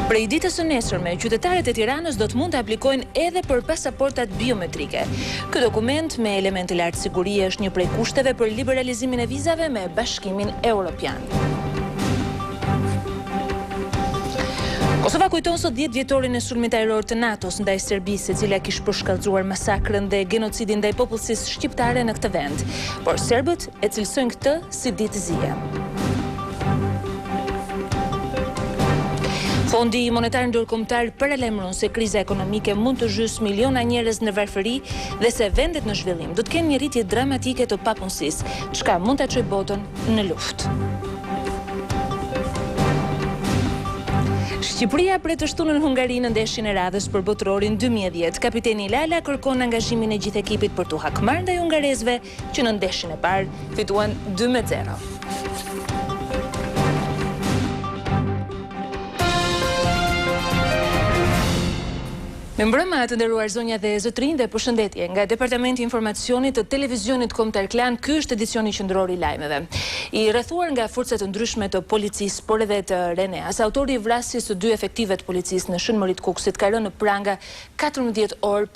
Prej ditës së nesërme, qytetarët e Tiranës do të mund të aplikojnë edhe për pasaportat biometrike. Ky dokument me elemente lartë sigurie është një prej kushteve për liberalizimin e vizave me Bashkimin Europian. Kosova kujton sot 10 vjetorin e sulmit ajror të NATO-s ndaj Serbisë, e cila kishte përshkallëzuar masakrën dhe genocidin ndaj popullsisë shqiptare në këtë vend. Por serbët e cilësojnë këtë si ditë zije. Fondi monetar ndërkombëtar paralajmëron se kriza ekonomike mund të zhysë miliona njerëz në varfëri dhe se vendet në zhvillim do të kenë një rritje dramatike të papunësisë, çka mund ta çojë botën në luftë. Shqipëria pret të shtunën Hungari në ndeshjen e radhës për botrorin 2010. Kapiteni Lala kërkon angazhimin e gjithë ekipit për t'u hakmarrë ndaj hungarezëve që në ndeshjen e parë fituan 2-0. Me mbrëma të nderuar zonja dhe zotrinj dhe përshëndetje nga Departamenti i Informacionit të Televizionit Kombëtar Klan, ky është edicioni qendror i lajmeve. I rrethuar nga forcat të ndryshme të policisë, por edhe të Reneas, autori i vrasjes së 2 efektive të policisë në Shemrisë Kukësit ka rënë në pranga 14 orë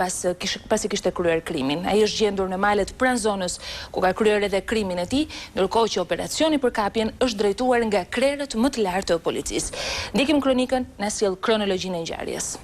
pasi kishte kryer krimin. Ai është gjendur në malet pranë zonës ku ka kryer edhe krimin e tij, ndërkohë që operacioni për kapjen është drejtuar nga krerët më të lartë të policisë. Ndjekim kronikën, na sjell kronologjinë e ngjarjes.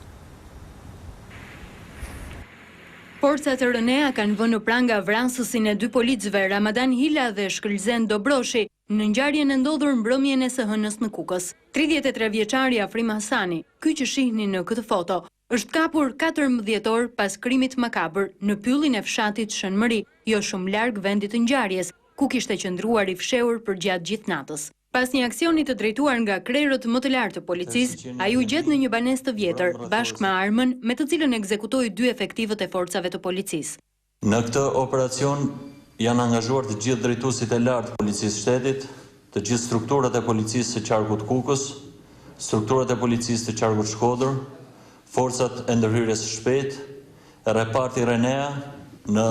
Forcat e Renea kanë vënë në pranga vrasësin e 2 policëve, Ramadan Hila dhe Shkëlzen Dobroshi, në ngjarjen e ndodhur mbrëmjen e së hënës në Kukës. 33 vjeçari Afrim Hajdarin, ky që shihni në këtë foto, është kapur 14 orë pas krimit makabër në pyllin e fshatit Shemrisë, jo shumë larg vendit të ngjarjes, ku kishte qëndruar i fshehur për gjatë gjithë natës. Pas një aksioni të drejtuar nga krerët më të lartë të policisë, ai u gjet në një banesë të vjetër, bashkë me armën me të cilën ekzekutoi 2 efektivët e forcave të policisë. Në këtë operacion janë angazhuar të gjithë drejtuesit e lartë të policisë shtetit, të gjithë strukturat e policisë së qarkut Kukës, strukturat e policisë të qarkut Shkodër, forcat e ndërhyrjes së shpejtë, reparti Renea në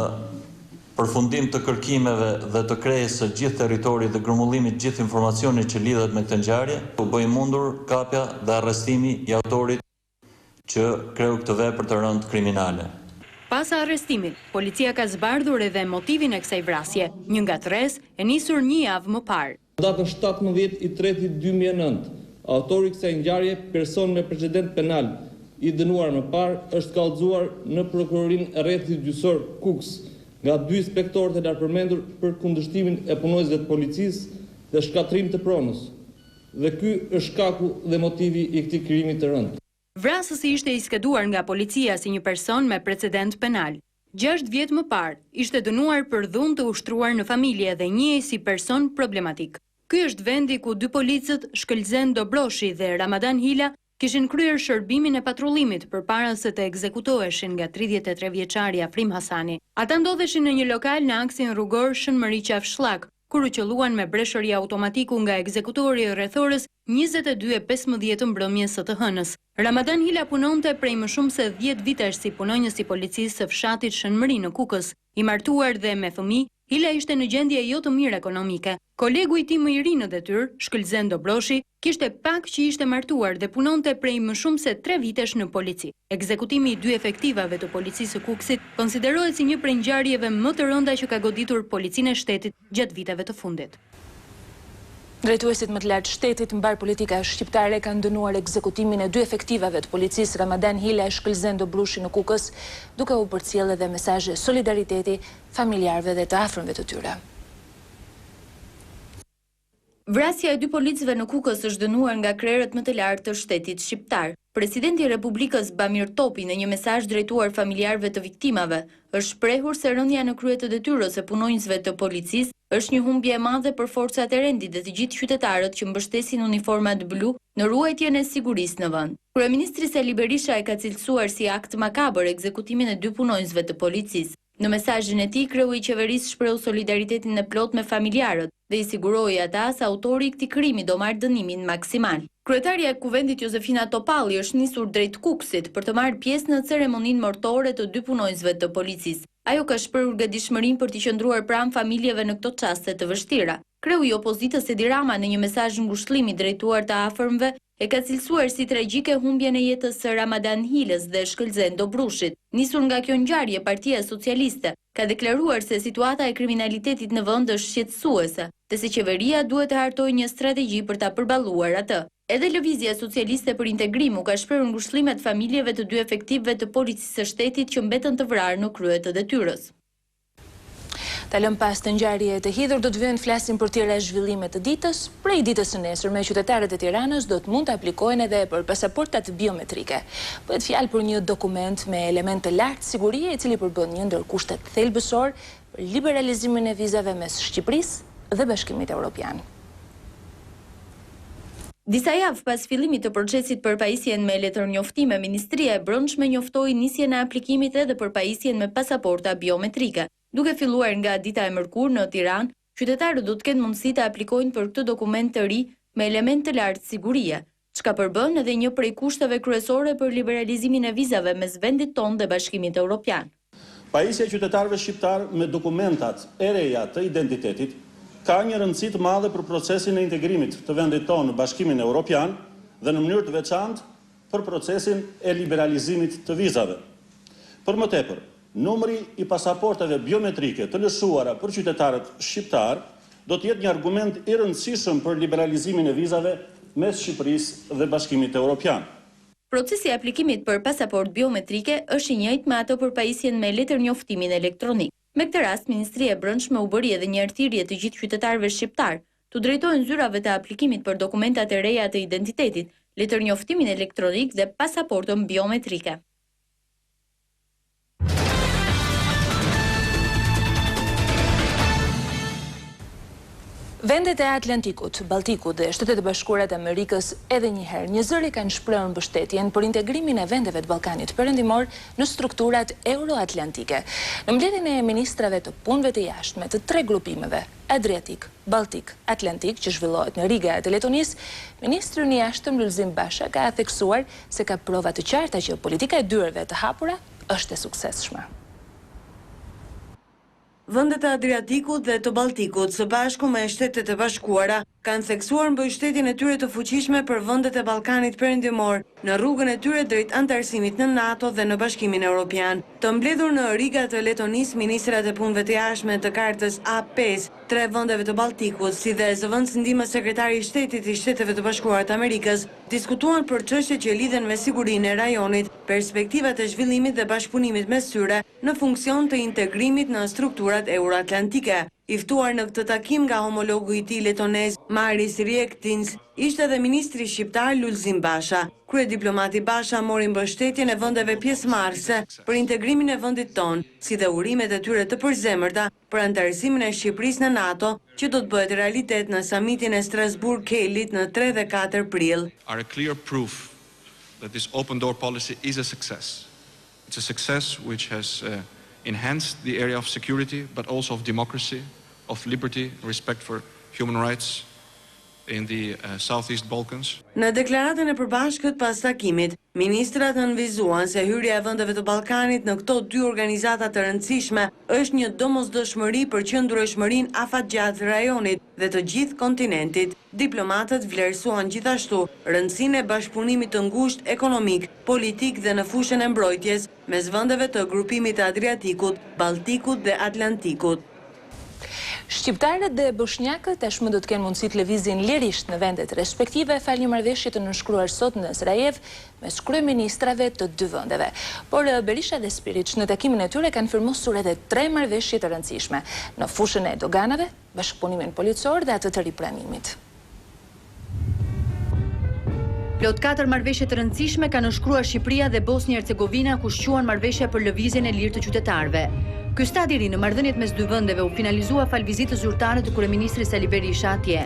përfundim të kërkimeve dhe të krejës së gjithë territorit dhe grumbullimit gjithë informacionit që lidhet me këtë ngjarje, u bëi mundur kapja dhe arrestimi i autorit që kreu këtë vepër të rëndë kriminale. Pas arrestimit, policia ka zbardhur edhe motivin e kësaj vrasje, një nga 3 e nisur një javë më parë. Datën 17/3/2009, autori i kësaj ngjarje, person me precedent penal i dënuar më parë, është kallëzuar në prokurorinë e rrethit gjyqësor Kukës nga 2 inspektorët e lartpërmendur për kundërshtimin e punonjësve të policisë dhe shkatrim të pronës. Dhe ky është shkaku dhe motivi i këtij krimit të rëndë. Vrasësi ishte i skeduar nga policia si një person me precedent penal. 6 vjet më parë ishte dënuar për dhunë të ushtruar në familje dhe njihej si person problematik. Ky është vendi ku 2 policët, Shkëlzen Dobroshi dhe Ramadan Hila, kishin kryer shërbimin e patrullimit përpara se të ekzekutoheshin nga 33 vjeçari Afrim Hajdarin. Ata ndodheshin në një lokal në aksin rrugor Shemrisë, kur u qelluan me breshëri automatiku nga ekzekutori i rrethorës 22:15 mbrëmjes së të hënës. Ramadan Hila punonte prej më shumë se 10 vitesh si punonjës i policisë së fshatit Shemrisë në Kukës. I martuar dhe me fëmijë, Hila ishte në gjendje jo të mirë ekonomike. Kolegu i tij më i ri në detyrë, Shkëlzen Dobroshi, kishte pak që ishte martuar dhe punonte prej më shumë se 3 vitesh në polici. Ekzekutimi i 2 efektivave të policisë së Kukësit konsiderohet si një prej ngjarjeve më të rënda që ka goditur policinë e shtetit gjatë viteve të fundit. Drejtuesit më të lartë shtetit mbar politika shqiptare kanë dënuar ekzekutimin e 2 efektivave të policisë, Ramadan Hila e Shkëlzen Dobroshi në Kukës, duke u përcjellë edhe mesazhe solidariteti familjarëve dhe të afërmve të tyre. Vrasja e 2 policëve në Kukës është dënuar nga krerët më të lartë të shtetit shqiptar. Presidenti i Republikës Bamir Topi në një mesazh drejtuar familjarëve të viktimave është shprehur se rënja në krye të detyrës së punonjësve të policisë është një humbje e madhe për forcat e rendit dhe të gjithë qytetarët që mbështesin uniformat blu në ruajtjen e sigurisë në vend. Kryeministri Sali Berisha e ka cilësuar si akt makabër ekzekutimin e 2 punonjësve të policisë. Në mesazhin e tij, kreu i qeverisë shprehu solidaritetin e plot me familjarët dhe i siguroi ata se autori i këtij krimi do marrë dënimin maksimal. Kryetaria e Kuvendit Josefina Topalli është nisur drejt Kukësit për të marrë pjesë në ceremoninë martore të 2 punonjësve të policisë. Ajo ka shprehur gatishmërinë për të qëndruar pranë familjeve në këto çaste të vështira. Kreu i opozitës Edi Rama në një mesazh ngushëllimi drejtuar të afërmve e ka cilësuar si tragjike humbjen e jetës së Ramadan Hilës dhe Shkëlzen Dobrushit. Nisur nga kjo ngjarje, Partia Socialiste ka deklaruar se situata e kriminalitetit në vend është shqetësuese, dhe se qeveria duhet të hartojë një strategji për ta përballuar atë. Edhe Lëvizja Socialiste për Integrim u ka shprehur ngushëllimet familjeve të dy efektivëve të policisë së shtetit që mbetën të vrarë në krye të detyrës. Talëm pas të ngjarje të hidhur, do të vjen flasim për tjera zhvillime të ditës. Prej ditës së nesër, me qytetarët e Tiranës do të mund të aplikojnë edhe për pasaportat biometrike. Bëhet fjalë për një dokument me element të lartë sigurie, i cili përbën një ndër kushtet thelbësor për liberalizimin e vizave mes Shqipërisë dhe Bashkimit Europian. Disa javë pas fillimit të procesit për pajisjen me letër njoftime, Ministria e Brendshme njoftoi nisjen e aplikimit edhe për pajisjen me pasaporta biometrike. Duke filluar nga dita e mërkurë në Tiranë, qytetarët do të kenë mundësi të aplikojnë për këtë dokument të ri me element të lartë sigurie, çka përbën edhe një prej kushteve kryesore për liberalizimin e vizave mes vendit tonë dhe Bashkimit Europian. Pajisja e qytetarëve shqiptar me dokumentat e reja të identitetit ka një rëndësi të madhe për procesin e integrimit të vendit tonë në Bashkimin Europian dhe në mënyrë të veçantë për procesin e liberalizimit të vizave. Për më tepër, numri i pasaportave biometrike të lëshuara për qytetarët shqiptar do të jetë një argument i rëndësishëm për liberalizimin e vizave mes Shqipërisë dhe Bashkimit Europian. Procesi i aplikimit për pasaport biometrike është i njëjtë me ato për pajisjen me letër njoftimin elektronik. Me këtë rast, Ministria e Brendshme u bëri edhe një erthirje të gjithë qytetarëve shqiptar, të drejtojnë zyrave të aplikimit për dokumentat e reja të identitetit, letër njoftimin elektronik dhe pasaportën biometrike. Vendet e Atlantikut, Baltikut dhe Shtetet e Bashkuara të Amerikës edhe një herë një zëri kanë shprehur mbështetjen për integrimin e vendeve të Ballkanit Perëndimor në strukturat euroatlantike. Në mbledhjen e ministrave të punëve të jashtme të tre grupimeve, Adriatik, Baltik, Atlantik, që zhvillohet në Riga të Letonisë, ministri i jashtëm Lulzim Basha ka theksuar se ka prova të qarta që politika e dyerve të hapura është e suksesshme. Vendet e Adriatikut dhe të Baltikut, së bashku me Shtetet e Bashkuara, kanë theksuar mbështetjen e tyre të fuqishme për vendet e Ballkanit Perëndimor në rrugën e tyre drejt anëtarësimit në NATO dhe në Bashkimin Europian. Të mbledhur në Riga të Letonisë, ministrat e punëve të jashtme të kartës A5, tre vendeve të Baltikut, si dhe zëvendës ndihmës sekretari i Shtetit i Shteteve të Bashkuara të Amerikës, diskutuan për çështjet që lidhen me sigurinë e rajonit, perspektivat e zhvillimit dhe bashkëpunimit mes tyre në funksion të integrimit në strukturat euroatlantike. I ftuar në këtë takim nga homologu i tij letonez Maris Riektins, ishte edhe ministri shqiptar Lulzim Basha. Kryediplomati Basha mori mbështetjen e vendeve pjesëmarrëse për integrimin e vendit tonë, si dhe urimet e tyre të përzemërta për anëtarësimin e Shqipërisë në NATO, që do të bëhet realitet në samitin e Strasbourg-Kelit në 3 dhe 4 prill. Are a clear proof that this open door policy is a success. It's a success which has enhanced the area of security, but also of democracy, of liberty, respect for human rights in the Southeast Balkans. Në deklaratën e përbashkët pas takimit, ministrat nënvizuan se hyrja e vendeve të Ballkanit në këto dy organizata të rëndësishme është një domosdoshmëri për qëndrueshmërinë afatgjatë rajonit dhe të gjithë kontinentit. Diplomatët vlerësuan gjithashtu rëndësinë e bashkëpunimit të ngushtë ekonomik, politik dhe në fushën e mbrojtjes mes vendeve të grupimit të Adriatikut, Baltikut dhe Atlantikut. Shqiptarët dhe bosnjakët tashmë do të kenë mundësi të lëvizin lirisht në vendet respektive fal një marrëveshje të nënshkruar sot në Sarajev mes kryeministrave të dy vendeve. Por Berisha dhe Spiriç në takimin e tyre kanë firmosur edhe 3 marrëveshje të rëndësishme në fushën e doganave, bashkëpunimin policor dhe atë të ripranimit. Plot 4 marrëveshje të rëndësishme kanë nënshkruar Shqipëria dhe Bosnia-Hercegovina, ku shquan marrëveshja për lëvizjen e lirë të qytetarëve. Ky stadij i ri në marrëdhëniet mes dy vendeve u finalizua fal vizitës zyrtare të kryeministrit Sali Berisha atje.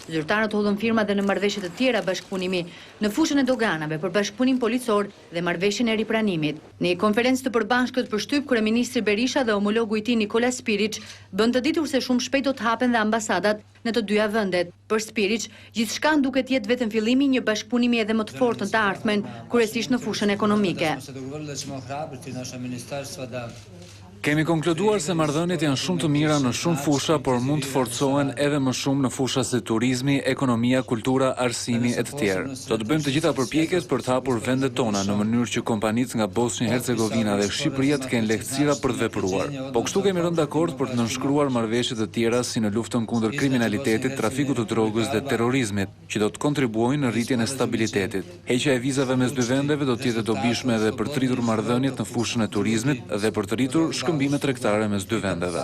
Zyrtarët hodhën firma dhe në marrëveshje të tjera bashkëpunimi në fushën e doganave për bashkëpunim policor dhe marrëveshjen e ripranimit. Në një konferencë të përbashkët për shtyp, kryeministri Berisha dhe homologu i tij Nikola Spiriç bën të ditur se shumë shpejt do të hapen dhe ambasadat në të dyja vendet. Për Spiriç, gjithçka duket jetë vetëm fillimi i një bashkëpunimi edhe më të fortë në të ardhmen, kryesisht në fushën ekonomike. Kemi konkluduar se marrëdhëniet janë shumë të mira në shumë fusha, por mund të forcohen edhe më shumë në fusha si turizmi, ekonomia, kultura, arsimi e të tjerë. Do të bëjmë të gjitha përpjekjet për të hapur vendet tona në mënyrë që kompanitë nga Bosnjë-Hercegovina dhe Shqipëria të kenë lehtësira për të vepruar. Po kështu kemi rënë dakord për të nënshkruar marrëveshje të tjera si në luftën kundër kriminalitetit, trafikut të drogës dhe terrorizmit, që do të kontribuojnë në rritjen e stabilitetit. Heqja e vizave mes dy vendeve do të jetë e dobishme edhe për të rritur marrëdhëniet në fushën e turizmit dhe për të rritur shkëmbime tregtare mes dy vendeve.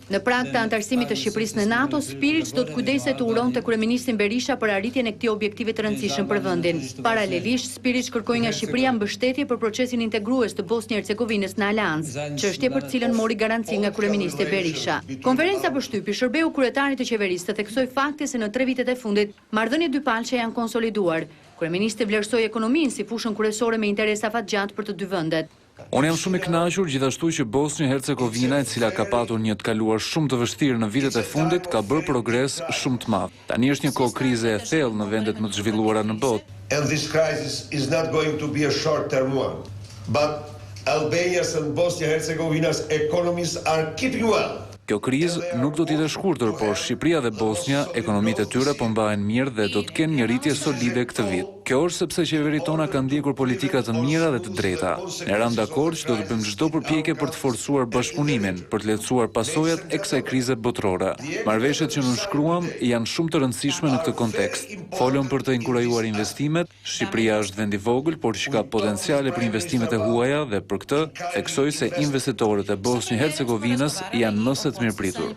Në prag të antarësimit të Shqipërisë në NATO, Prej do të kujdeset të uronte kryeministrin Berisha për arritjen e këtij objektivi të rëndësishëm për vendin. Paralelisht, Prej kërkoi nga Shqipëria mbështetje për procesin integrues të Bosnjë-Hercegovinës në aleancë, çështje për të cilën mori garanci nga kryeministri Berisha. Konferenca përshtypi shërbeu kryetarit të qeverisë të theksoi fakti se në 3 vitet e fundit marrëdhëniet dypalçe janë konsoliduar. Kryeministri vlerësoi ekonominë si fushën kryesore me interes afatgjat për të dy vendet. Unë jam shumë i kënaqur gjithashtu që Bosnjë-Hercegovina, e cila ka patur një të kaluar shumë të vështirë në vitet e fundit, ka bërë progres shumë të madh. Tani është një kohë krize e thellë në vendet më të zhvilluara në botë. And this crisis is not going to be a short-term one, but Albania's and Bosnia-Herzegovina's economies are keeping well. Kjo krizë nuk do t'jetë e shkurtër, por Shqipëria dhe Bosnja, ekonomitë e tyre po mbahen mirë dhe do të kenë një rritje solide këtë vit. Kjo është sepse qeveritë tona kanë ndjekur politika të mira dhe të drejta. Ne rëmë dakord që do të bëjmë çdo përpjekje për të forcuar bashkëpunimin, për të lehtësuar pasojat e kësaj krize botërore. Marrëveshjet që nënshkruam janë shumë të rëndësishme në këtë kontekst. Folëm për të inkurajuar investimet. Shqipëria është vend i vogël, por që ka potenciale për investimet e huaja dhe për këtë theksoj se investitorët e Bosnjë-Hercegovinës janë më se të mirëpritur.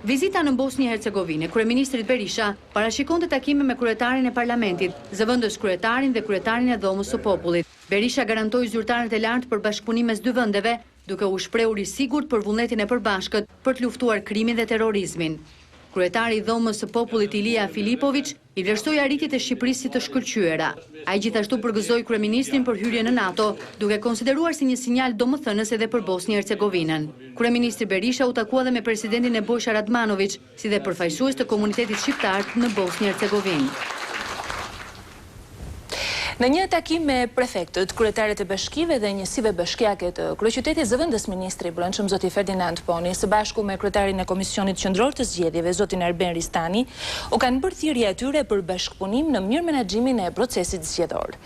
Vizita në Bosnjë-Hercegovinë e kryeministrit Berisha parashikonte takime me kryetarin e parlamentit, zëvendës kryetarin dhe kryetarin e Dhomës së Popullit. Berisha garantoi zyrtarët e lartë për bashkëpunim mes dy vendeve, duke u shprehur i sigurt për vullnetin e përbashkët për të luftuar krimin dhe terrorizmin. Kryetari i Dhomës së Popullit Ilia Filipović i vlerësoi arritjet e Shqipërisë si të shkëlqyera. Ai gjithashtu përgëzoi kryeministrin për hyrjen në NATO, duke konsideruar si një sinjal domethënës edhe për Bosnjë-Hercegovinën. Kryeministri Berisha u takua dhe me presidentin e Bojsha Radmanović, si dhe përfaqësues të komunitetit shqiptar në Bosnjë-Hercegovinë. Në një takim me prefektët, kryetaret e bashkive dhe njësive bashkiake të kryeqytetit, zëvendës ministri i brendshëm zoti Ferdinand Poni, së bashku me kryetarin e Komisionit Qendror të Zgjedhjeve zotin Arben Ristani, u kanë bërë thirrje atyre për bashkëpunim në mirë menaxhimin e procesit zgjedhor.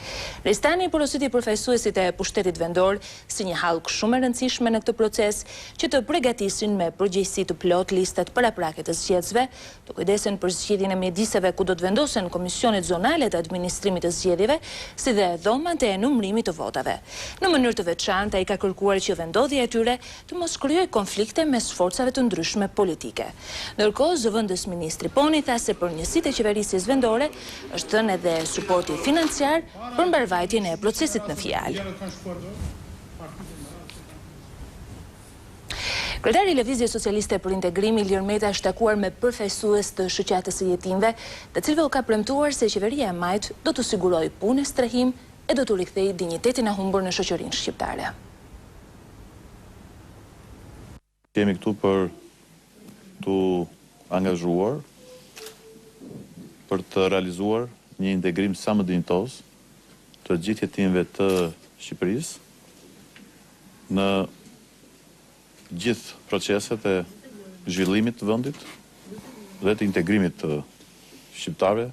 Ristani porositi përfaqësuesit e pushtetit vendor si një hallk shumë e rëndësishme në këtë proces që të përgatisin me përgjegjësi të plot listat paraprake të zgjedhësve, të kujdesen për zgjedhjen e mjediseve ku do të vendosen komisionet zonale të administrimit të zgjedhjeve, si dhe dhomat e numërimit të votave. Në mënyrë të veçantë, ai ka kërkuar që vendodhja e tyre të mos krijojë konflikte mes forcave të ndryshme politike. Ndërkohë, zëvendës ministri Poni tha se për njësitë e qeverisjes vendore është dhënë edhe suporti financiar për mbarvajtjen e procesit në fjalë. Kryetari i Lëvizjes Socialiste për Integrim Ilir Meta është takuar me përfaqësues të shoqatës së jetimëve, të cilëve u ka premtuar se qeveria e majt do të sigurojë punë, strehim e do të rikthejë dinjitetin e humbur në shoqërinë shqiptare. Kemi këtu për të angazhuar për të realizuar një integrim sa më dinjitos të gjithë jetimëve të Shqipërisë në gjithë proceset e zhvillimit të vendit dhe të integrimit të shqiptarëve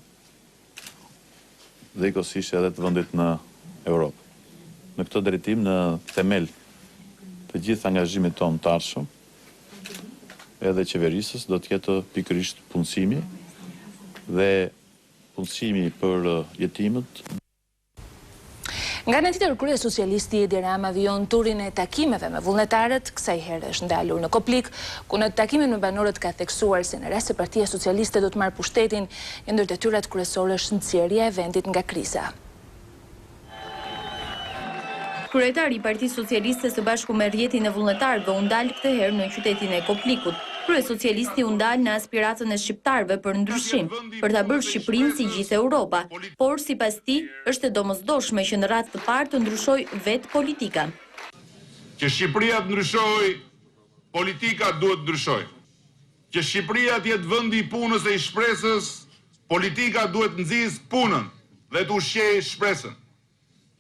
dhe ikosisht edhe të vendit në Europë. Në këtë drejtim, në themel të gjithë angazhimit tonë të ardhshëm, edhe qeverisës do të jetë pikërisht punësimi dhe punësimi për jetimët. Nga në tjetër, krye socialisti Edi Rama vijon turin e takimeve me vullnetarët, kësaj herë është ndalur në Koplik, ku në takimin me banorët ka theksuar se në rast se Partia Socialiste do të marrë pushtetin, një ndër detyrat kryesore është nxjerrja e vendit nga kriza. Kryetari i Partisë Socialiste së bashku me rrjetin e vullnetarëve u ndal këtë herë në qytetin e Koplikut. Kryesocialisti u ndal në aspiratën e shqiptarëve për ndryshim, për ta bërë Shqipërinë si gjithë Europa, por sipas tij është e domosdoshme që në radhë të parë të ndryshojë vetë politika. Që Shqipëria të ndryshojë, politika duhet të ndryshojë. Që Shqipëria të jetë vendi i punës e i shpresës, politika duhet të nxjisë punën dhe të ushqejë shpresën.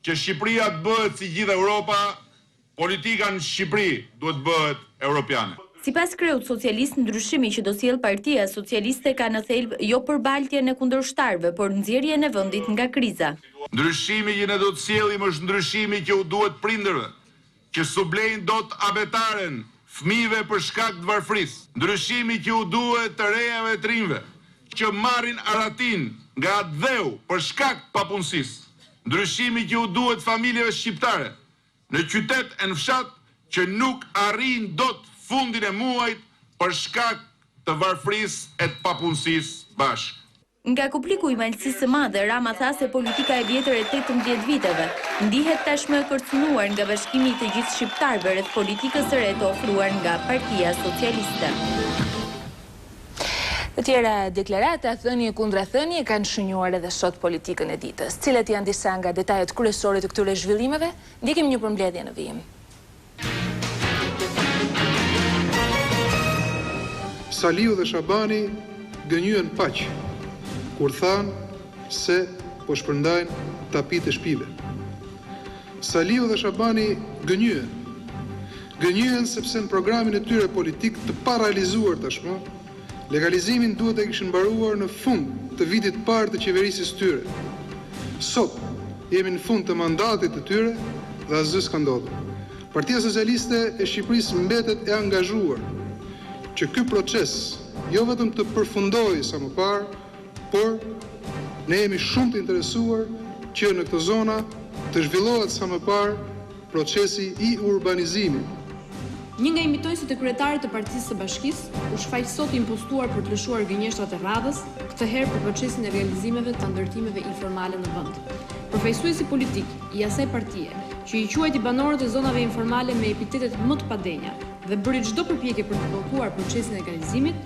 Që Shqipëria të bëhet si gjithë Europa, politika në Shqipëri duhet bëhet europiane. Sipas kreut socialist, ndryshimi që do sjellë Partia Socialiste ka në thelb jo përbaltjen e kundërshtarëve, por nxjerrjen e vendit nga kriza. Ndryshimi që ne do të sjellim është ndryshimi që u duhet prindërve, që sublejnë dot abetaren fëmijëve për shkak të varfërisë. Ndryshimi që u duhet të rejave të rinjve, që marrin aratin nga atë dheu për shkak të papunësisë. Ndryshimi që u duhet familjeve shqiptare në qytet e në fshat që nuk arrin dot fundin e muajit për shkak të varfërisë e të papunësisë bashkë. Nga kupliku i malësisë së madhe, Rama tha se politika e vjetër e 18 viteve ndihet tashmë e kërcënuar nga bashkimi i të gjithë shqiptarëve rreth politikës së re të ofruar nga Partia Socialiste. Të tjera deklarata, thënie kundra thënie kanë shënjuar edhe sot politikën e ditës. Cilët janë disa nga detajet kryesore të këtyre zhvillimeve? Ndjekim një përmbledhje në vijim. Saliu dhe Shabani gënjyen paq, kur thanë se po shpërndajnë tapit e shpive. Saliu dhe Shabani gënjyen sepse në programin e tyre politik të parealizuar tashmë, legalizimin duhet e kishin mbaruar në fund të vitit parë të qeverisjes tyre. Sot jemi në fund të mandatit të tyre dhe asgjë s'ka ndodhur. Partia Socialiste e Shqipërisë mbetet e angazhuar që ky proces jo vetëm të përfundojë sa më parë, por ne jemi shumë të interesuar që në këtë zona të zhvillohet sa më parë procesi i urbanizimit. Një nga imitojësit e kryetarit të Partisë së Bashkisë u shfaq sot impostuar për të lëshuar gënjeshtrat e radhës, këtë herë për procesin e realizimeve të ndërtimeve informale në vend. Përfaqësuesi politik i asaj partie, që i quajti banorët e zonave informale me epitetet më të padenja dhe bëri çdo përpjekje për të bllokuar procesin e legalizimit,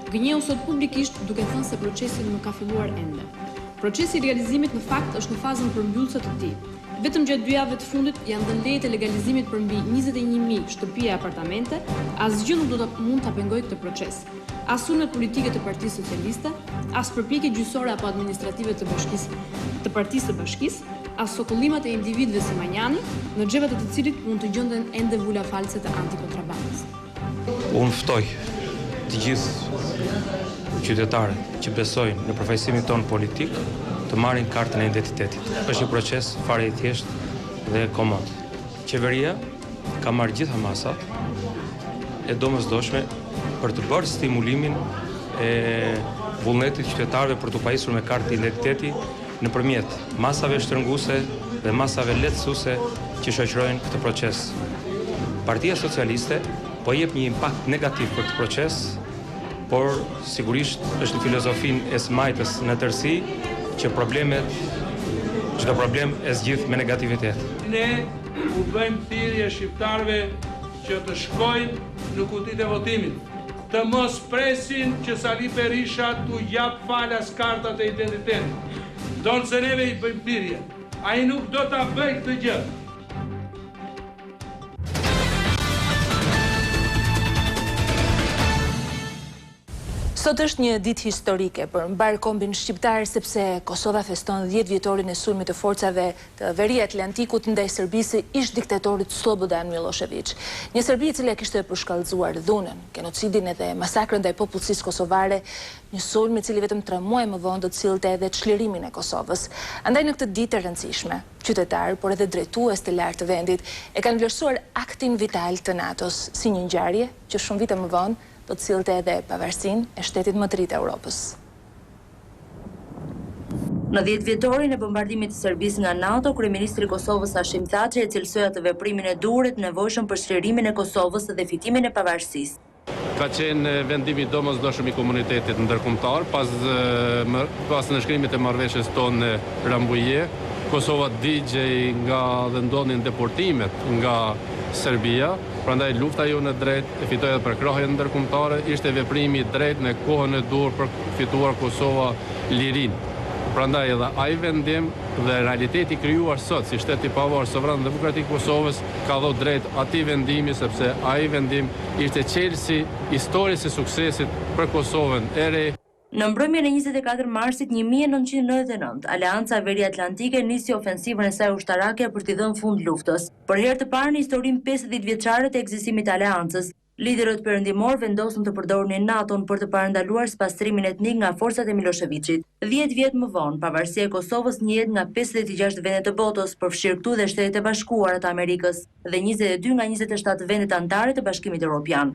gënjeu sot publikisht duke thënë se procesi nuk ka filluar ende. Procesi i realizimit në fakt është në fazën përmbyllëse të tij. Vetëm gjatë 2 javëve të fundit janë dhënë lejet e legalizimit për mbi 21.000 shtëpi e apartamente, asgjë nuk do të mund ta pengojë këtë proces. As sulmet politike të Partisë Socialiste, as përpjekjet gjyqësore apo administrative të Partisë së Bashkisë, as sokollimat e individëve si Manjani, në xhepat e të cilit mund të gjenden ende vula false të antikontrabandës. Unë ftoj të gjithë qytetarët që besojnë në përfaqësimin tonë politik të marrin kartën e identitetit. Është një proces fare i thjeshtë dhe komod. Qeveria ka marrë gjitha masat e domosdoshme për të bërë stimulimin e vullnetit qytetarëve për të pajisur me kartë identiteti nëpërmjet masave shtrënguese dhe masave lehtësuese që shoqërojnë këtë proces. Partia Socialiste po jep një impakt negativ për këtë proces, por sigurisht është në filozofinë e smajtës në tërësi që çdo problem e zgjidh me negativitet. Ne u bëjmë thirrje shqiptarëve që të shkojnë në kutitë e votimit, të mos presin që Sali Berisha t'u jap falas kartat e identitetit. Donë se neve i bëjmë thirrje. Ai nuk do ta bëjë këtë gjë. Sot është një ditë historike për mbar kombin shqiptar sepse Kosova feston 10 vjetorin e sulmit të forcave të Veri Atlantikut ndaj Serbisë ish diktatorit Slobodan Milošević. Një Serbi e cila kishte përshkallëzuar dhunën, genocidin edhe masakrën ndaj popullsisë kosovare, një sulm i cili vetëm 3 muaj më vonë do të sillte edhe çlirimin e Kosovës. Andaj në këtë ditë e rëndësishme, qytetarë, por edhe drejtues të lartë të vendit e kanë vlerësuar aktin vital të NATO-s si një ngjarje që shumë vite më vonë do të sillte edhe pavarësinë e shtetit më të ri të Europës. Në 10 vjetorin e bombardimit të Serbisë nga NATO, kryeministri i Kosovës Afrim Hajdarin e cilësoi atë veprimin e duhur të nevojshëm për shlirimin e Kosovës dhe fitimin e pavarësisë. Ka qenë vendimi domosdoshëm i komunitetit ndërkombëtar pas nënshkrimit e marrëveshjes tonë në Rambuje. Kosova digjej nga dhe ndonin deportimet nga Serbia, prandaj lufta jonë e drejtë e fitoi edhe për krahjen ndërkombëtare, ishte veprimi i drejtë në kohën e duhur për fituar Kosova lirinë. Prandaj edhe ai vendim dhe realiteti krijuar sot si shteti i pavarur sovran demokratik Kosovës ka dhënë drejt atij vendimi sepse ai vendim ishte çelësi historisë së suksesit për Kosovën e re. Në mbrëmjen e 24 marsit 1999, Aleanca Veriatlantike nisi ofensivën e saj ushtarake për t'i dhënë fund luftës. Për herë të parë në historinë 50 vjeçare të ekzistimit të Aleancës, liderët perëndimor vendosën të përdornin NATO-n për të parandaluar spastrimin etnik nga forcat e Miloševićit. 10 vjet më vonë, pavarësia e Kosovës njihet nga 56 vende të botës, përfshirë këtu dhe Shtetet e Bashkuara të Amerikës, dhe 22 nga 27 vendet anëtare të Bashkimit Europian.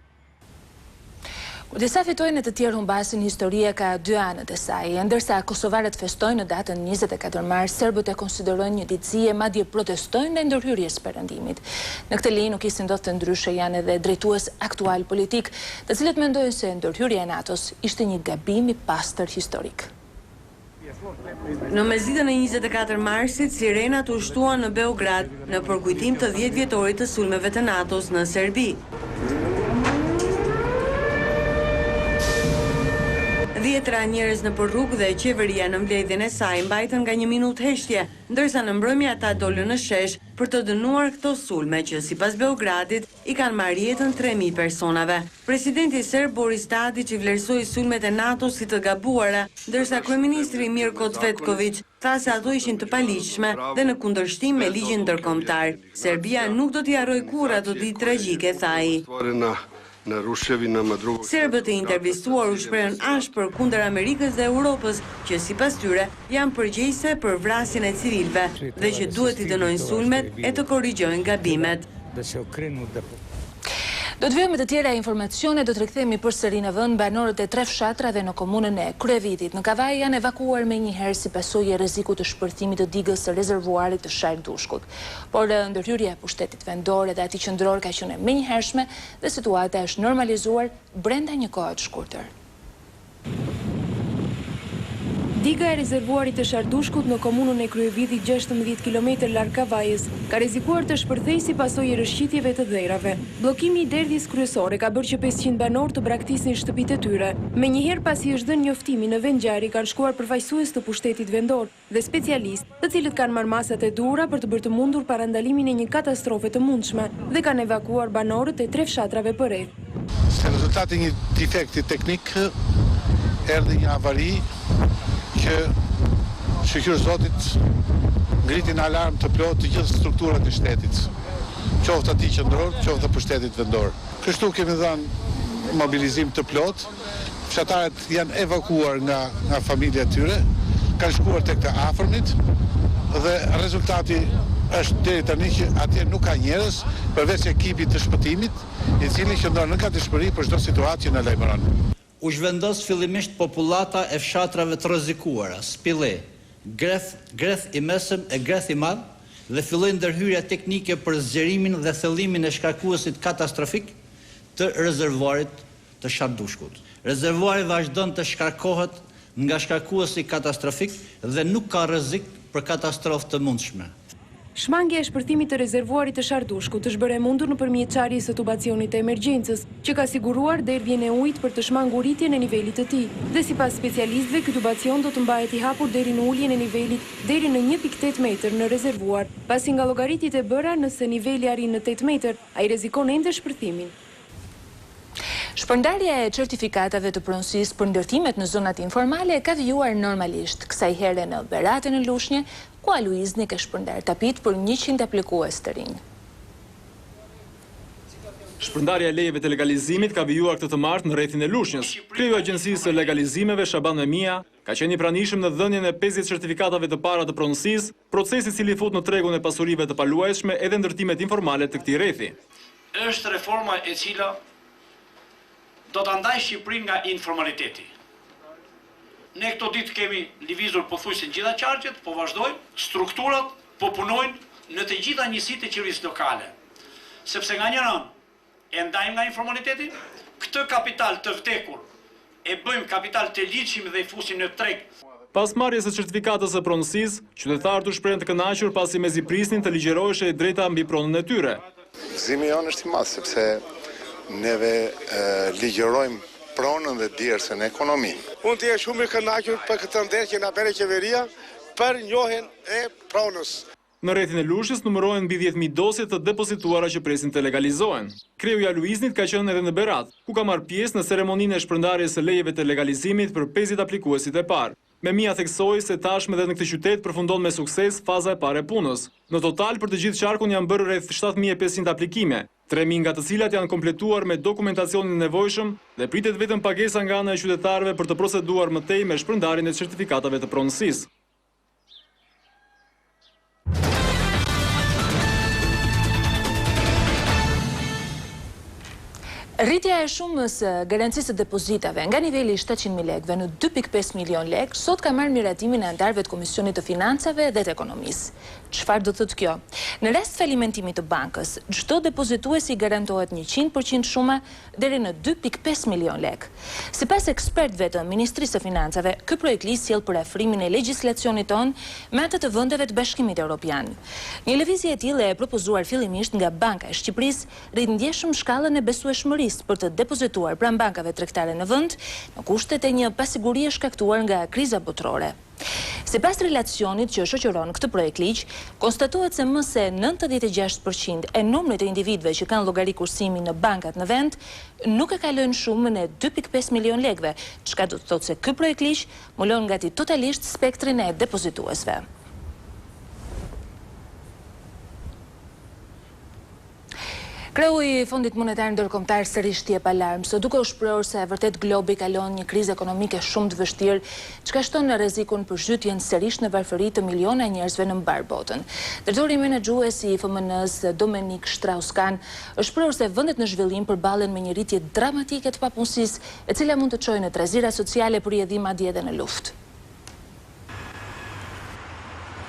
Disa fitojnë të tjerë humbasin historia ka 2 anët e saj, ndërsa kosovarët festojnë në datën 24 mars, serbët e konsiderojnë një ditësie, madje protestojnë ndaj ndërhyrjes perëndimit. Në këtë linjë nuk i ndodhë të ndryshe janë edhe drejtues aktual politik, të cilët mendojnë se ndërhyrja e NATO-s ishte një gabim i pastër historik. Në mesditën e 24 marsit, sirenat u shtuan në Beograd në përkujtim të 10 vjetorit të sulmeve të NATO-s në Serbi. 10 njerëz në rrugë dhe qeveria në mbledhjen e saj mbajtën nga 1 minutë heshtje, ndërsa në mbrëmje ata dolën në shesh për të dënuar këto sulme që sipas Beogradit i kanë marrë jetën 3000 personave. Presidenti serb Boris Tadić i vlerësoi sulmet e NATO-s si të gabuara, ndërsa kryeministri Mirko Cvetković tha se ato ishin të paligjshme dhe në kundërshtim me ligjin ndërkombëtar. Serbia nuk do t'i harrojë kurrë ato ditë tragjike, tha ai. Serbët e intervistuar u shprehën ashpër kundër Amerikës dhe Europës, që sipas tyre janë përgjegjëse për vrasjen e civilëve dhe që duhet i dënojnë sulmet e të korrigjojnë gabimet. Do të vijmë me të tjera informacione, do të rikthehemi përsëri në vend. Banorët e 3 fshatrave në komunën e Kryevitit në Kavaj janë evakuuar menjëherë si pasojë e rrezikut të shpërthimit të digës së rezervuarit të Shajdushkut. Por ndërhyrja e pushtetit vendor dhe atij qendror ka qenë menjëhershme dhe situata është normalizuar brenda një kohe të shkurtër. Diga e rezervuarit të Shajdushkut në komunën e Kryevitit 16 km larg Kavajës ka rrezikuar të shpërthejë si pasojë e rrëshqitjeve të dherave. Bllokimi i derdhjes kryesore ka bërë që 500 banor të braktisin shtëpitë e tyre. Menjëherë pasi është dhënë njoftimi në vendngjarje kanë shkuar përfaqësues të pushtetit vendor dhe specialistë, të cilët kanë marrë masat e duhura për të bërë të mundur parandalimin e një katastrofe të mundshme dhe kanë evakuuar banorët e 3 fshatrave përreth. Si rezultati një defekti teknik erdhi një avari që shëqyrë Zotit ngritin alarm të plot të gjithë strukturat e shtetit, qoftë atij qendror, qoftë pushtetit vendor. Kështu kemi dhënë mobilizim të plot, fshatarët janë evakuuar nga familja e tyre, kanë shkuar tek të afërmit dhe rezultati është deri tani që atje nuk ka njerëz përveç ekipit të shpëtimit, i cili qëndron në gatishmëri për çdo situatë që na lajmëron. U zhvendos fillimisht popullata e fshatrave të rrezikuara, Spille, Greth i Mesëm e Greth i Madh, dhe filloi ndërhyrja teknike për zgjerimin dhe thellimin e shkarkuesit katastrofik të rezervuarit të Shajdushkut. Rezervuari vazhdon të shkarkohet nga shkarkuesi katastrofik dhe nuk ka rrezik për katastrofë të mundshme. Shmangja e shpërthimit të rezervuarit të Shajdushkut është bërë e mundur nëpërmjet çarjes së tubacionit të emergjencës, që ka siguruar derdhjen e ujit për të shmangur rritjen e nivelit të tij. Dhe sipas specialistëve, ky tubacion do të mbahet i hapur deri në uljen e nivelit deri në 1.8 metër në rezervuar, pasi nga llogaritjet e bëra nëse niveli arrin në 8 metër, ai rrezikon ende shpërthimin. Shpërndarja e certifikatave të pronësisë për ndërtimet në zonat informale ka vijuar normalisht, kësaj here në Beratën e Lushnje, ku Aluizni ka shpërndar tapit për 100 aplikues të rinj. Shpërndarja e lejeve të legalizimit ka vijuar këtë të martë në rrethin e Lushnjës. Kryeju i Agjencisë së Legalizimeve, Shaban Memia, ka qenë i pranishëm në dhënien e 50 certifikatave të para të pronësisë, procesi i cili fut në tregun e pasurive të paluajtshme edhe ndërtimet informale të këtij rrethi. Është reforma e cila do të ndajë Shqipërinë nga informaliteti. Ne këto ditë kemi lëvizur pothuajse gjitha qarqet, po vazhdojmë, strukturat po punojnë në të gjitha njësitë e qeverisë lokale. Sepse nga një anë e ndajmë nga informaliteti, këtë kapital të vdekur e bëjmë kapital të ligjshëm dhe i fusim në treg. Pas marrjes së certifikatës së pronësisë, qytetarët u shprehen të kënaqur pasi mezi prisnin të ligjërohej drejta mbi pronën e tyre. Gëzimi jonë është i madh sepse neve ligjërojmë pronën dhe djersën e ekonominë. Unë të jesh shumë i kënaqur për këtë ndërë që na bëre qeveria për njohjen e pronës. Në rrethin e Lushës numërohen mbi 10.000 dosje të depozituara që presin të legalizohen. Kreuja Luiznit ka qenë edhe në Berat, ku ka marrë pjesë në ceremoninë e shpërndarjes së lejeve të legalizimit për 50 aplikuesit e parë. Memia theksoi se tashmë edhe në këtë qytet përfundon me sukses faza e parë e punës. Në total për të gjithë qarkun janë bërë rreth 7.500 aplikime, 3.000 nga të cilat janë kompletuar me dokumentacionin e nevojshëm dhe pritet vetëm pagesa nga ana e qytetarëve për të proceduar më tej me shpërndarjen e certifikatave të pronësisë. Rritja e shumës garancisë depozitave nga niveli 700.000 lekëve në 2.5 milion lekë sot ka marrë miratimin e anëtarëve të Komisionit të Financave dhe të Ekonomisë. Çfarë do thotë kjo? Në rast falimentimit të bankës, çdo depozitues i garantohet 100% shuma deri në 2.5 milion lekë. Sipas ekspertëve të Ministrisë së Financave, ky projekt ligj sjell për afrimin e legjislacionit tonë me atë të vendeve të Bashkimit Europian. Një lëvizje e tillë e propozuar fillimisht nga Banka e Shqipërisë rrit ndjeshëm shkallën e besueshmërisë për të depozituar pranë bankave tregtare në vend, në kushtet e një pasigurie shkaktuar nga kriza botërore. Sipas relacionit që shoqëron këtë projekt ligj, konstatohet se më se 96% e numrit të individëve që kanë llogari kursimi në bankat në vend nuk e kalojnë shumën e 2.5 milion lekëve, çka do të thotë se ky projekt ligj mulon gati totalisht spektrin e depozituesve. Kreu i Fondit Monetar Ndërkombëtar sërish jep alarm se duke u shprehur se vërtet globi kalon një krizë ekonomike shumë të vështirë, çka shton në rrezikun për zhytjen sërish në varfëri të miliona njerëzve në mbar botën. Drejtori menaxhues i FMN-s Dominik Strauss-Kahn është shprehur se vendet në zhvillim përballen me një rritje dramatike të papunësisë, e cila mund të çojë në trazira sociale për jedhim madje edhe në luftë.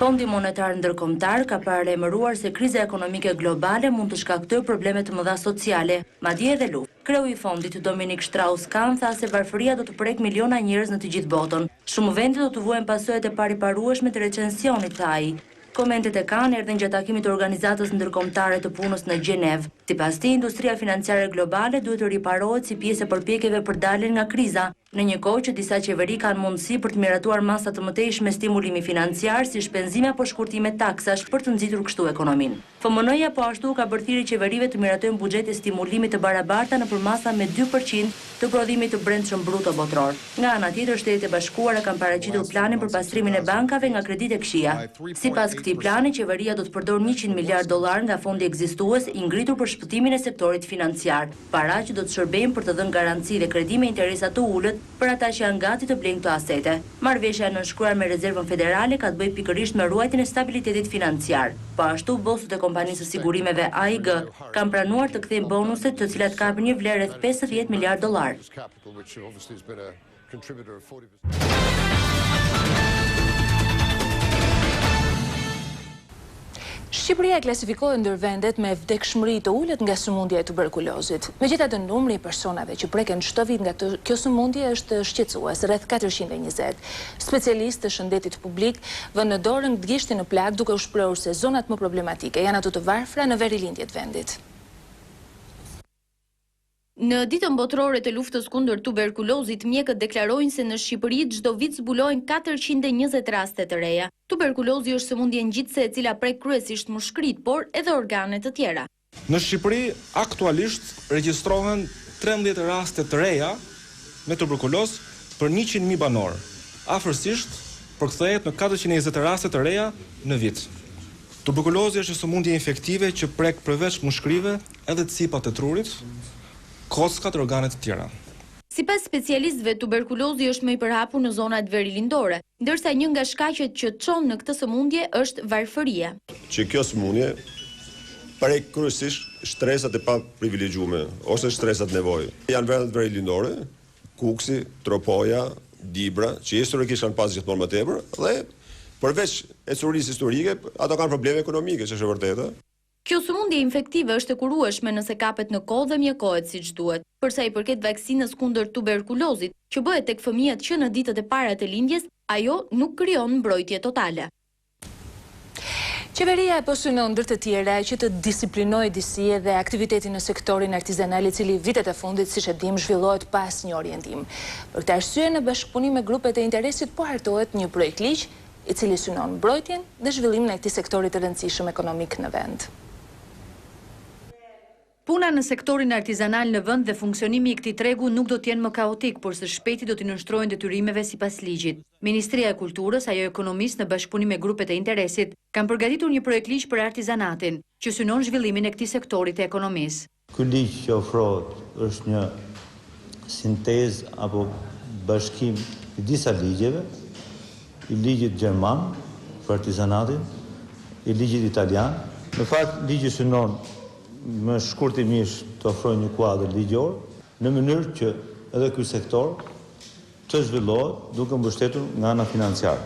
Fondi Monetar Ndërkombëtar ka paralajmëruar se kriza ekonomike globale mund të shkaktojë probleme të mëdha sociale, madje edhe luftë. Kreu i fondit Dominik Strauss-Kahn tha se varfëria do të prek miliona njerëz në të gjithë botën. Shumë vende do të vuajnë pasojat e pariparueshme të recesionit, tha ai. Komentet e Kahn erdhin gjatë takimit të Organizatës Ndërkombëtare të Punës në Gjenevë. Sipas tij, industria financiare globale duhet të riparohet si pjesë e përpjekjeve për daljen nga kriza, në një kohë që disa qeveri kanë mundësi për të miratuar masa të mëtejshme stimulimi financiar si shpenzime apo shkurtime taksash për të nxitur kështu ekonominë. FMN-ja po ashtu ka bërthirë qeverive të miratojnë buxhete stimulimit të barabarta nëpër masa me 2% të prodhimit të brendshëm bruto botror. Nga ana tjetër, Shtetet e Bashkuara kanë paraqitur planin për pastrimin e bankave nga kredit e këshia. Sipas këtij plani, qeveria do të përdorë $100 miliard nga fondi ekzistues i ngritur për shpëtimin e sektorit financiar, para që do të shërbejnë për të dhënë garanci dhe kredi me interesa të ulët për ata që janë gati të blejnë këto asete. Marrëveshja e nënshkruar me Rezervën Federale ka të bëjë pikërisht me ruajtjen e stabilitetit financiar. Po ashtu, bosut e kompanisë së sigurimeve AIG kanë pranuar të kthejnë bonuset, të cilat kapin një vlerë rreth $50 miliard. Shqipëria klasifikohet ndër vendet me vdekshmëri të ulët nga sëmundja e tuberkulozit. Megjithatë, numri i personave që preken çdo vit nga kjo sëmundje është shqetësues, rreth 420. Specialistë të shëndetit publik vënë në dorë gishtin në plagë, duke u shprehur se zonat më problematike janë ato të varfra në verilindje të vendit. Në ditën botërore të luftës kundër tuberkulozit, mjekët deklarojnë se në Shqipëri çdo vit zbulojnë 420 raste të reja. Tuberkulozi është sëmundje ngjitëse e cila prek kryesisht mushkrit, por edhe organe të tjera. Në Shqipëri aktualisht regjistrohen 13 raste të reja me tuberkuloz për 100.000 banor. Afërsisht përkthehet në 420 raste të reja në vit. Tuberkulozi është sëmundje infektive që prek përveç mushkrive edhe cipat e trurit, kockat e organet të tjera. Sipas specialistëve, tuberkulozi është më i përhapur në zonat verilindore, ndërsa një nga shkaqet që çon në këtë sëmundje është varfëria. Që kjo sëmundje prek kryesisht stresat e paprivilegjuara ose stresat nevojë. Janë vendet verilindore, Kuksi, Tropoja, Dibra, që historikisht kanë pas gjithmonë më tepër, dhe përveç ecurisë historike, ato kanë probleme ekonomike, që është e vërtetë. Kjo sëmundje infektive është e kurueshme nëse kapet në kohë dhe mjekohet siç duhet. Përsa i përket vaksinës kundër tuberkulozit, që bëhet tek fëmijët që në ditët e para të lindjes, ajo nuk krijon mbrojtje totale. Qeveria po synon ndër të tjera që të disiplinojë disi dhe aktivitetin në sektorin artizanal, i cili vitet e fundit, siç e dim, zhvillohet pas një orientim. Për këtë arsye, në bashkëpunim me grupet e interesit po hartohet një projekt ligj i cili synon mbrojtjen dhe zhvillimin e këtij sektori të rëndësishëm ekonomik në vend. Puna në sektorin artizanal në vend dhe funksionimi i këtij tregu nuk do të jenë më kaotik, por së shpejti do t'i nënshtrohen detyrimeve sipas ligjit. Ministria e Kulturës, ajo ekonomistë në bashkëpunim me grupet e interesit, kanë përgatitur një projekt ligj për artizanatin, që synon zhvillimin e këtij sektori të ekonomisë. Ky ligj që ofrohet është një sintezë apo bashkim i disa ligjeve, i ligjit gjerman për artizanatin, i ligjit italian. Në fakt, ligji synon më shkurtimisht të ofrojë një kuadër ligjor në mënyrë që edhe ky sektor të zhvillohet duke mbështetur nga ana financiare.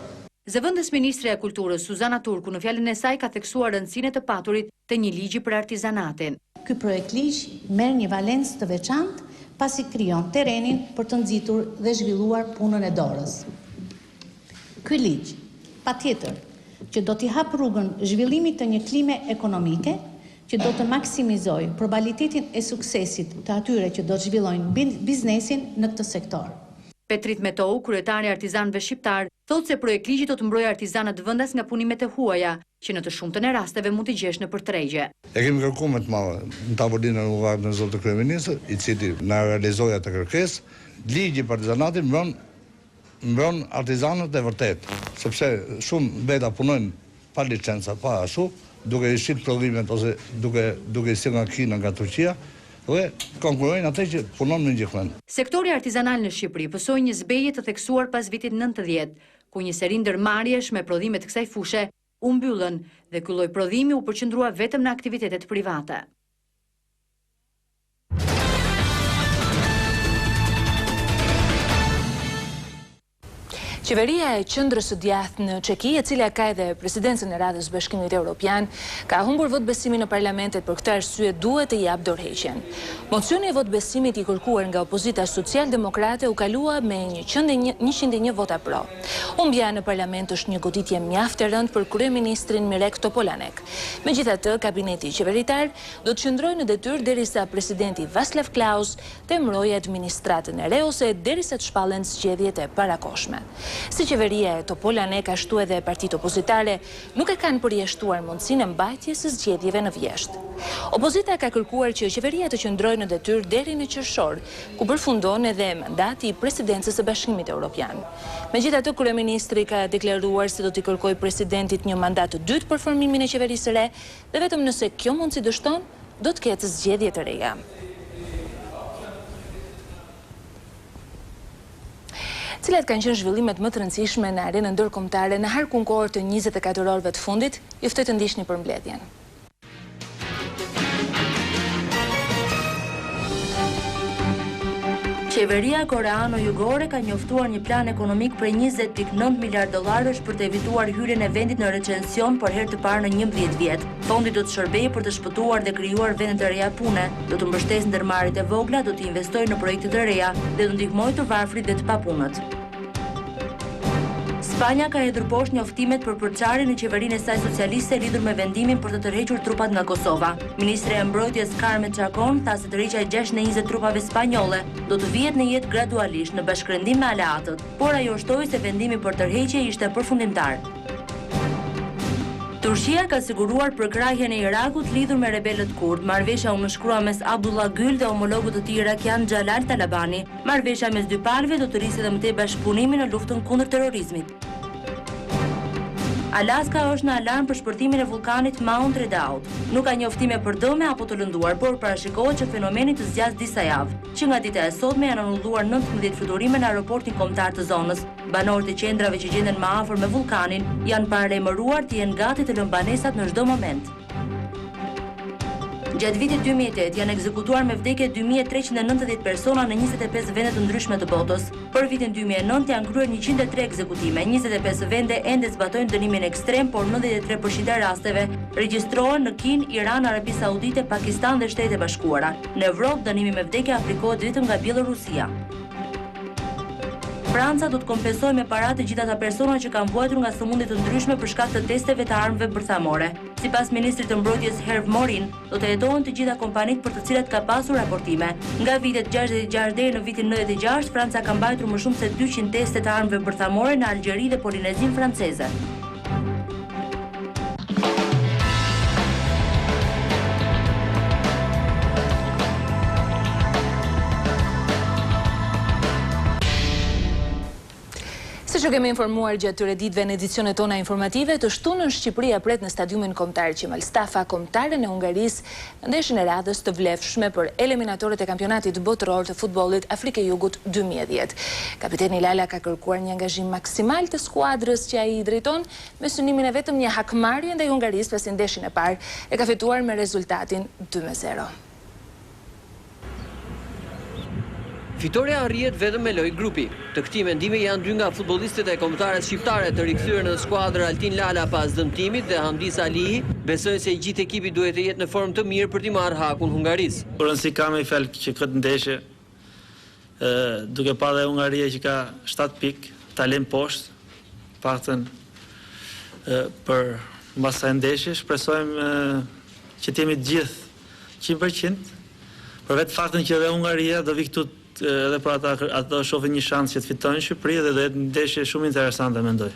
Zëvendës Ministre e Kulturës Suzana Turku në fjalën e saj ka theksuar rëndësinë e të paturit të një ligji për artizanatin. Ky projekt ligj merr një valencë të veçantë pasi krijon terrenin për të nxitur dhe zhvilluar punën e dorës. Ky ligj, patjetër, që do t'i hap rrugën zhvillimit të një klime ekonomike që do të maksimizojë probabilitetin e suksesit të atyre që do të zhvillojnë biznesin në këtë sektor. Petrit Metou, kryetari i artizanëve shqiptar, thotë se projekt ligji do të mbrojë artizanët vendas nga punimet e huaja, që në të shumtën e rasteve mund t'i gjesh nëpër tregje. E kemi kërkuar më të madhe në tavolinën e ullarë në zotë kryeministër, i cili na realizoi atë kërkesë. Ligji për artizanatin mbron artizanët e vërtet, sepse shumë veta punojnë pa licenca, pa ashtu, duke i shit prodhimet ose duke i sjellë nga Kina, nga Turqia, dhe konkurrojnë atë që punon në gjithmonë. Sektori artizanal në Shqipëri pësoi një zbejje të theksuar pas vitit 90, ku një seri ndërmarrjesh me prodhime të kësaj fushe u mbyllën dhe ky lloj prodhimi u përqendrua vetëm në aktivitetet private. Qeveria e Qendrës së Djathtë në Çeki, e cila ka edhe presidencën e Radhës Bashkimit Europian, ka humbur votbesimin në parlamentet, për këtë arsye duhet të jap dorëheqjen. Mocioni i votbesimit i kërkuar nga opozita socialdemokrate u kalua me 101 vota pro. Humbja në parlament është një goditje mjaft e rëndë për kryeministrin Mirek Topolanek. Megjithatë, kabineti qeveritar do të qëndrojë në detyrë derisa presidenti Václav Klaus të emërojë administratën e re ose derisa të shpallen zgjedhjet e parakohshme. Si qeveria e Topolanek, ashtu edhe partitë opozitare nuk e kanë përjashtuar mundësinë e mbajtjes së zgjedhjeve në vjesht. Opozita ka kërkuar që qeveria të qëndrojë në detyrë deri në qershor, ku përfundon edhe mandati i presidencës së Bashkimit Europian. Megjithatë, kryeministri ka deklaruar se do t'i kërkojë presidentit një mandat të dytë për formimin e qeverisë së re, dhe vetëm nëse kjo mundësi dështon, do të ketë zgjedhje të reja. Cilat kanë qenë zhvillimet më të rëndësishme në arenën ndërkombëtare në harkun kohor të 24 orëve të fundit, ju ftoj të ndiqni përmbledhjen. Qeveria koreano-jugore ka njoftuar një plan ekonomik për 20.9 miliard dollarësh për të evituar hyrjen e vendit në recesion për herë të parë në 11 vjet. Fondi do të shërbejë për të shpëtuar dhe krijuar vende të reja pune, do të mbështesë ndërmarrjet e vogla, do të investojë në projekte të reja dhe do ndihmojë të varfrit dhe të papunët. Spanja ka hedhur poshtë njoftimet për përçarjen në qeverinë e saj socialiste lidhur me vendimin për të tërhequr trupat nga Kosova. Ministre e Mbrojtjes Carmen Chacon tha se tërheqja e 620 trupave spanjolle do të vihet në jetë gradualisht në bashkërendim me aleatët, por ajo shtoi se vendimi për tërheqje ishte përfundimtar. Turqia ka siguruar përkrahjen e Irakut lidhur me rebelët kurd. Marrëveshja u nënshkrua mes Abdullah Gül dhe homologut të tij irakian Xhalal Talabani. Marrëveshja mes dy palëve do të rrisë edhe më tej bashkëpunimin në luftën kundër terrorizmit. Alaska është në alarm për shpërtimin e vulkanit Mount Redoubt. Nuk ka njoftime përdome apo të lënduar, por parashikohet që fenomeni të zgjasë disa javë. Që nga dita e sotme janë anulluar 19 fluturime në aeroportin kombëtar të zonës. Banorët e qendrave që gjenden më afër me vulkanin janë paralajmëruar të jenë gati të lënë banesat në çdo moment. Gjatë vitit 2008 janë ekzekutuar me vdekje 2390 persona në 25 vende të ndryshme të botës. Për vitin 2009 janë kryer 103 ekzekutime, 25 vende ende zbatojnë dënimin ekstrem, por 93% e rasteve regjistrohen në Kinë, Iran, Arabi Saudite, Pakistan dhe Shtetet e Bashkuara. Në Evropë dënimi me vdekje aplikohet vetëm nga Bielorusia. Franca do të kompensojë me para të gjitha ata persona që kanë vuajtur nga sëmundje të ndryshme për shkak të testeve të armëve bërthamore. Sipas ministrit të mbrojtjes Herve Morin, do të hetohen të gjitha kompanitë për të cilat ka pasur raportime. Nga vitet 66 deri në vitin 96, Franca ka mbajtur më shumë se 200 teste të armëve bërthamore në Algjeri dhe Polinezinë franceze. Si që kemi informuar gjatë tyre ditëve në edicionet tona informative, të shtunën Shqipëria pret në stadiumin kombëtar Qimal Stafa, kombëtaren e Hungarisë, ndeshjen e radhës të vlefshme për eliminatorët e kampionatit botëror të futbollit Afrike Jugut 2010. Kapiteni Lala ka kërkuar një angazhim maksimal të skuadrës që ai i drejton, me synimin e vetëm një hakmarrje ndaj Hungarisë pasi ndeshjen e parë e ka fituar me rezultatin 2-0. Fitoria arrihet vetëm me lojë grupi. Të këtij mendimi janë dy nga futbollistët e kombëtares shqiptare të rikthyer në skuadrë, Altin Lala pas dëmtimit dhe Hamdis Alihi, besojnë se gjithë ekipi duhet të jetë në formë të mirë për t'i marrë hakun Hungarisë. Rëndësi ka me fjalë që këtë ndeshje, duke parë dhe Hungaria që ka 7 pikë, ta lëm poshtë, paktën për mbas kësaj ndeshje, shpresojmë që të jemi të gjithë 100%, për vetë faktën që edhe Hungaria do vi këtu edhe për ata shohin një shans që të fitojnë Shqipëri dhe do jetë ndeshje shumë interesante, mendoj.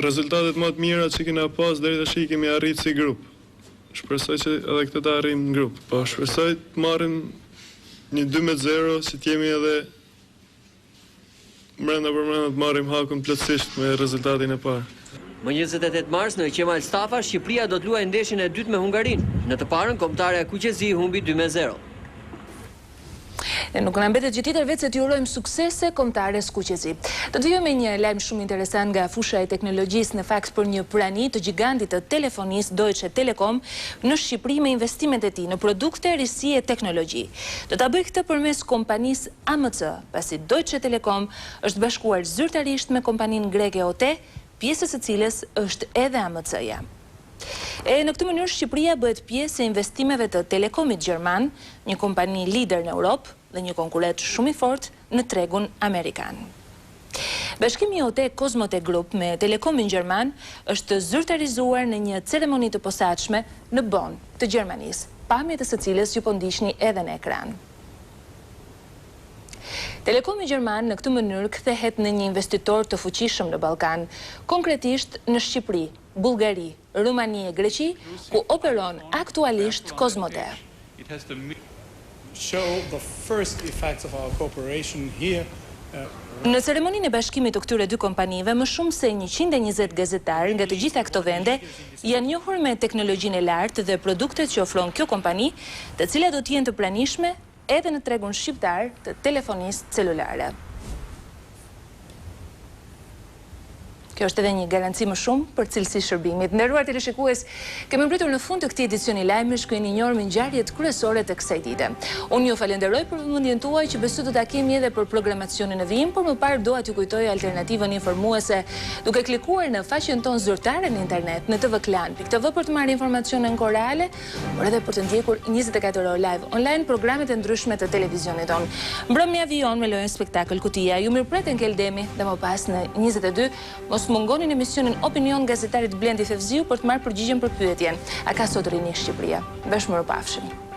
Rezultatet më të mira që kena pas deri tash i kemi arritur si grup. Shpresoj që edhe këtë ta arrijmë në grup. Po shpresoj të marrim një 2-0 si të jemi edhe brenda të marrim hakun plotësisht me rezultatin e parë. Më 28 mars në Qimal Stafa, Shqipëria do të luajë ndeshjen e dytë me Hungarinë. Në të parën, kombëtarja Kukësi humbi 2-0. Ne nuk na mbetet gjë tjetër vetë se t'ju urojmë suksese kombëtares Kukësi. Do të vijmë me një lajm shumë interesant nga fusha e teknologjisë, në fakt për një prani të gigantit të telefonisë Deutsche Telekom në Shqipëri me investimet e tij në produkte, risi e teknologji. Do ta bëjë këtë përmes kompanisë AMC, pasi Deutsche Telekom është bashkuar zyrtarisht me kompaninë greke OT, pjesës së cilës është edhe AMC-ja. Në këtë mënyrë Shqipëria bëhet pjesë e investimeve të Telekomit Gjerman, një kompani lider në Europë dhe një konkurrent shumë i fortë në tregun amerikan. Bashkimi OT Cosmote Group me Telekomin Gjerman është zyrtarizuar në një ceremoni të posaçme në Bonn të Gjermanisë, pamjet e së cilës ju po ndiqni edhe në ekran. Telekomi Gjerman në këtë mënyrë kthehet në një investitor të fuqishëm në Ballkan, konkretisht në Shqipëri, Bullgari, Rumani e Greqi, ku operon aktualisht Cosmote. Në ceremoninë e bashkimit të këtyre dy kompanive, më shumë se 120 gazetarë nga të gjitha këto vende janë njohur me teknologjinë e lartë dhe produktet që ofron kjo kompani, të cilat do të jenë të pranishme edhe në tregun shqiptar të telefonisë celulare. Kjo është edhe një garanci më shumë për cilësi shërbimit. Nderuar teleshikues, kemi mbritur në fund të këtij edicioni lajmesh ku jeni njohur me ngjarjet kryesore të kësaj dite. Unë ju falenderoj për vëmendjen tuaj që besoj do ta kemi edhe për programacionin e vijim, por më parë dua t'ju kujtoj alternativën informuese duke klikuar në faqen tonë zyrtare në internet në tvklan.tv për të marrë informacione në kohë reale, por edhe për të ndjekur 24 orë live online programet e ndryshme të televizionit tonë. Mbrëmja vijon me lojën spektakël Kutia. Ju mirëpret në Keldemi dhe më pas në 22 mos mungonin emisionin Opinion gazetarit Blendi Fevziu për të marrë përgjigjen për pyetjen: a ka sot rini Shqipëria? Bashkë mirupafshim.